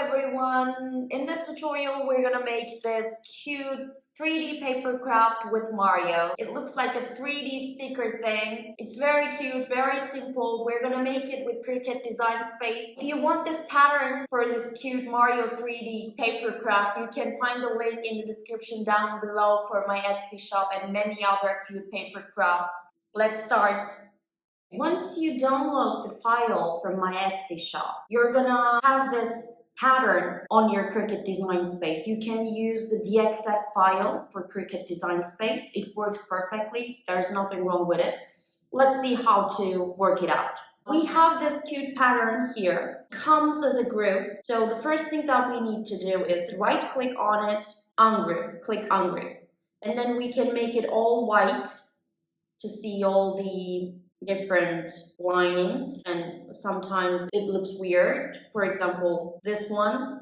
everyone! In this tutorial we're gonna make this cute 3D papercraft with Mario. It looks like a 3D sticker thing. It's very cute, very simple. We're gonna make it with Cricut Design Space. If you want this pattern for this cute Mario 3D papercraft, you can find the link in the description down below for my Etsy shop and many other cute papercrafts. Let's start. Once you download the file from my Etsy shop, you're gonna have this pattern on your Cricut Design Space. You can use the DXF file for Cricut Design Space. It works perfectly. There's nothing wrong with it. Let's see how to work it out. We have this cute pattern here. It comes as a group. So the first thing that we need to do is right click on it, ungroup, click ungroup. And then we can make it all white to see all the different linings, and sometimes it looks weird. For example, this one,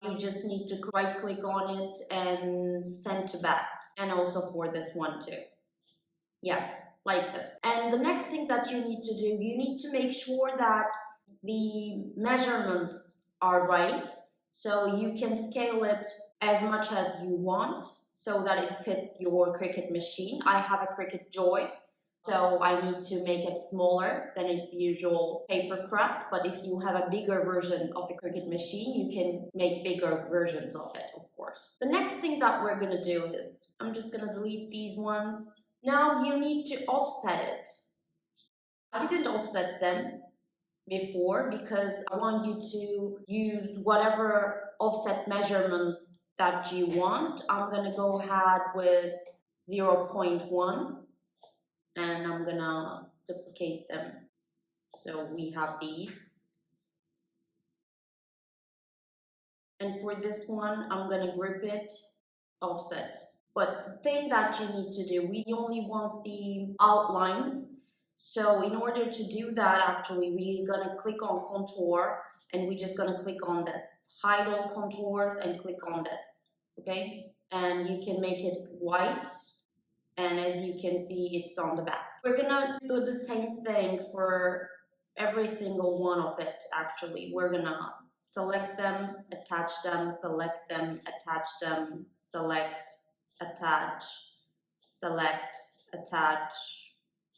you just need to right click on it and send to back, and also for this one too. Yeah, like this. And the next thing that you need to do, you need to make sure that the measurements are right, so you can scale it as much as you want so that it fits your Cricut machine. I have a Cricut Joy, so I need to make it smaller than a usual papercraft, but if you have a bigger version of a Cricut machine, you can make bigger versions of it, of course. The next thing that we're going to do is, I'm just going to delete these ones. Now you need to offset it. I didn't offset them before because I want you to use whatever offset measurements that you want. I'm going to go ahead with 0.1. and I'm gonna duplicate them. So we have these. And for this one, I'm gonna group it, offset. But the thing that you need to do, we only want the outlines. So in order to do that, actually, we're gonna click on contour and we're just gonna click on this. Hide all contours and click on this, okay? And you can make it white. And as you can see, it's on the back. We're gonna do the same thing for every single one of it, actually. We're gonna select them, attach them, select them, attach them, select, attach, select, attach.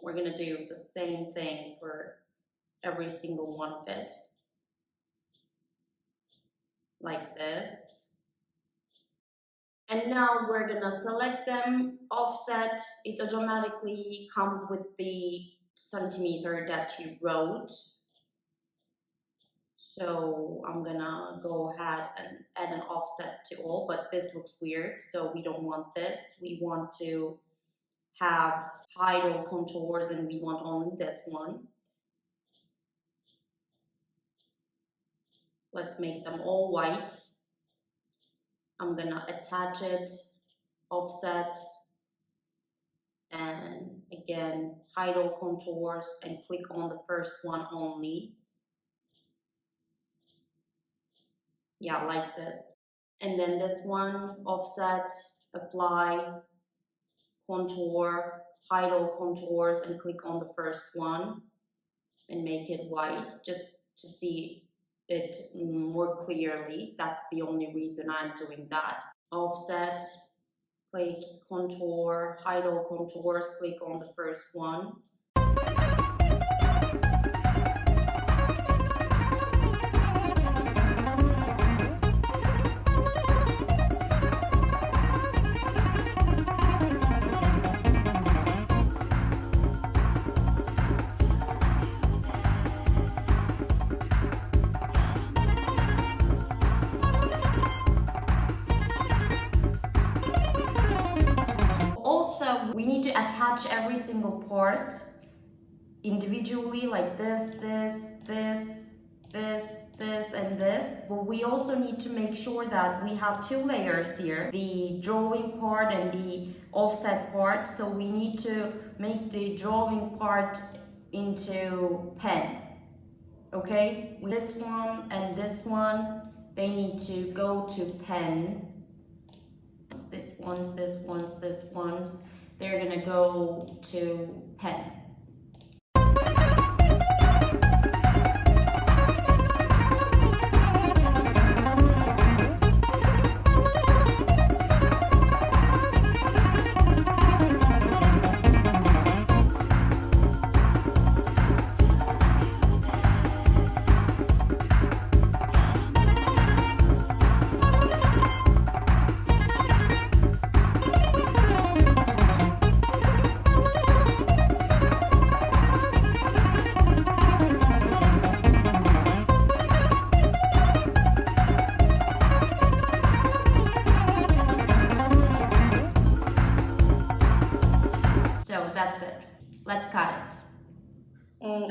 We're gonna do the same thing for every single one of it. Like this. And now we're gonna select them, offset. It automatically comes with the centimeter that you wrote. So I'm gonna go ahead and add an offset to all, but this looks weird, so we don't want this. We want to have hide all contours and we want only this one. Let's make them all white. I'm gonna attach it, offset, and again, hide all contours and click on the first one only. Yeah, like this. And then this one, offset, apply, contour, hide all contours and click on the first one and make it white just to see it more clearly. That's the only reason I'm doing that. Offset, click contour, hide all contours, click on the first one. Also, we need to attach every single part individually, like this, and this. But we also need to make sure that we have two layers here, the drawing part and the offset part. So we need to make the drawing part into pen, okay? This one and this one, they need to go to pen. This one's, they're gonna go to pen.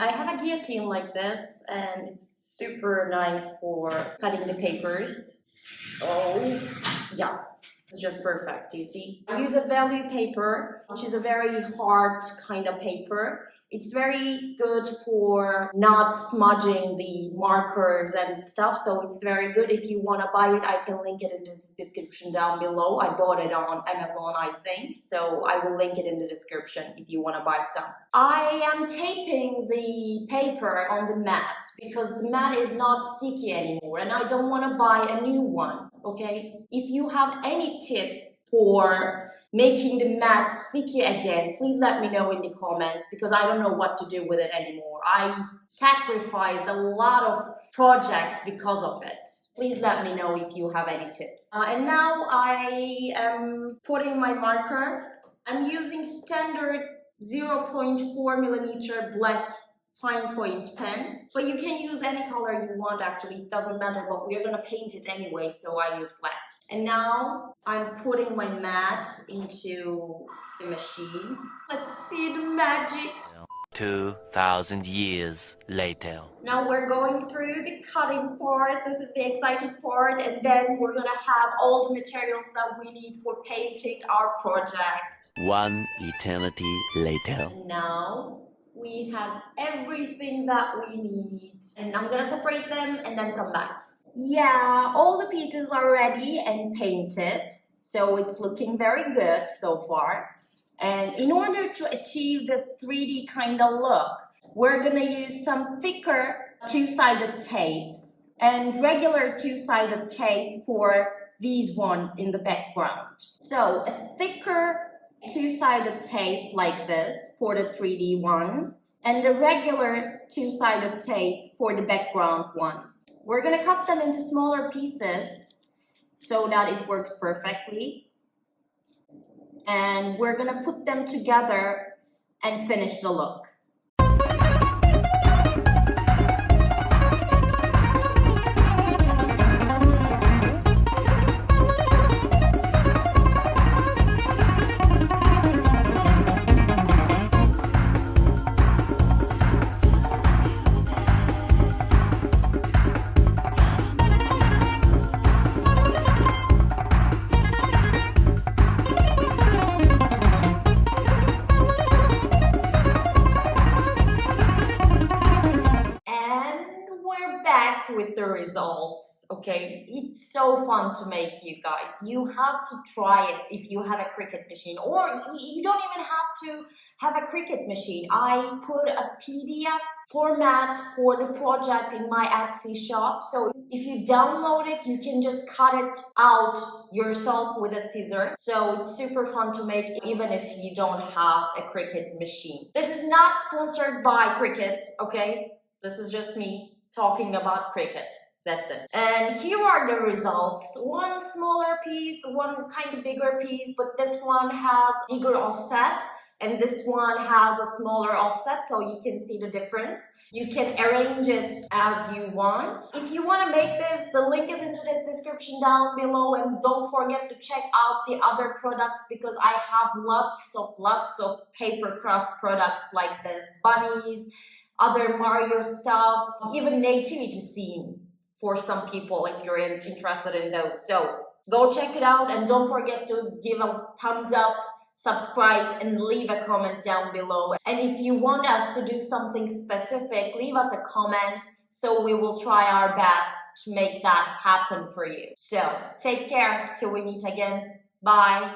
I have a guillotine like this, and it's super nice for cutting the papers. Oh, yeah. It's just perfect, you see. I use a value paper, which is a very hard kind of paper. It's very good for not smudging the markers and stuff, so it's very good. If you want to buy it, I can link it in the description down below. I bought it on Amazon, I think, so I will link it in the description if you want to buy some. I am taping the paper on the mat because the mat is not sticky anymore and I don't want to buy a new one, okay? If you have any tips for making the mat sticky again, please let me know in the comments because I don't know what to do with it anymore. I sacrificed a lot of projects because of it. Please let me know if you have any tips. And now I am putting my marker. I'm using standard 0.4mm black fine point pen, but you can use any color you want actually, it doesn't matter, but we're gonna paint it anyway, so I use black. And now I'm putting my mat into the machine. Let's see the magic. 2,000 years later. Now we're going through the cutting part. This is the exciting part, and then we're gonna have all the materials that we need for painting our project. One eternity later. And now we have everything that we need. And I'm gonna separate them and then come back. Yeah, all the pieces are ready and painted, so it's looking very good so far. And in order to achieve this 3D kind of look, we're gonna use some thicker two-sided tapes and regular two-sided tape for these ones in the background. So a thicker two-sided tape like this for the 3D ones, and the regular two-sided tape for the background ones. We're gonna cut them into smaller pieces so that it works perfectly. And we're gonna put them together and finish the look. With the results, okay? It's so fun to make, you guys. You have to try it if you have a Cricut machine, or you don't even have to have a Cricut machine. I put a PDF format for the project in my Etsy shop, so if you download it, you can just cut it out yourself with a scissor. So it's super fun to make even if you don't have a Cricut machine. This is not sponsored by Cricut, okay? This is just me talking about Cricut. That's it. And here are the results. One smaller piece, one kind of bigger piece, but this one has bigger offset and this one has a smaller offset, so you can see the difference. You can arrange it as you want. If you want to make this, the link is in the description down below, and don't forget to check out the other products because I have lots of Papercraft products like this, bunnies, other Mario stuff, even nativity scene for some people if you're interested in those. So go check it out and don't forget to give a thumbs up, subscribe, and leave a comment down below. And if you want us to do something specific, leave us a comment so we will try our best to make that happen for you. So take care till we meet again. Bye.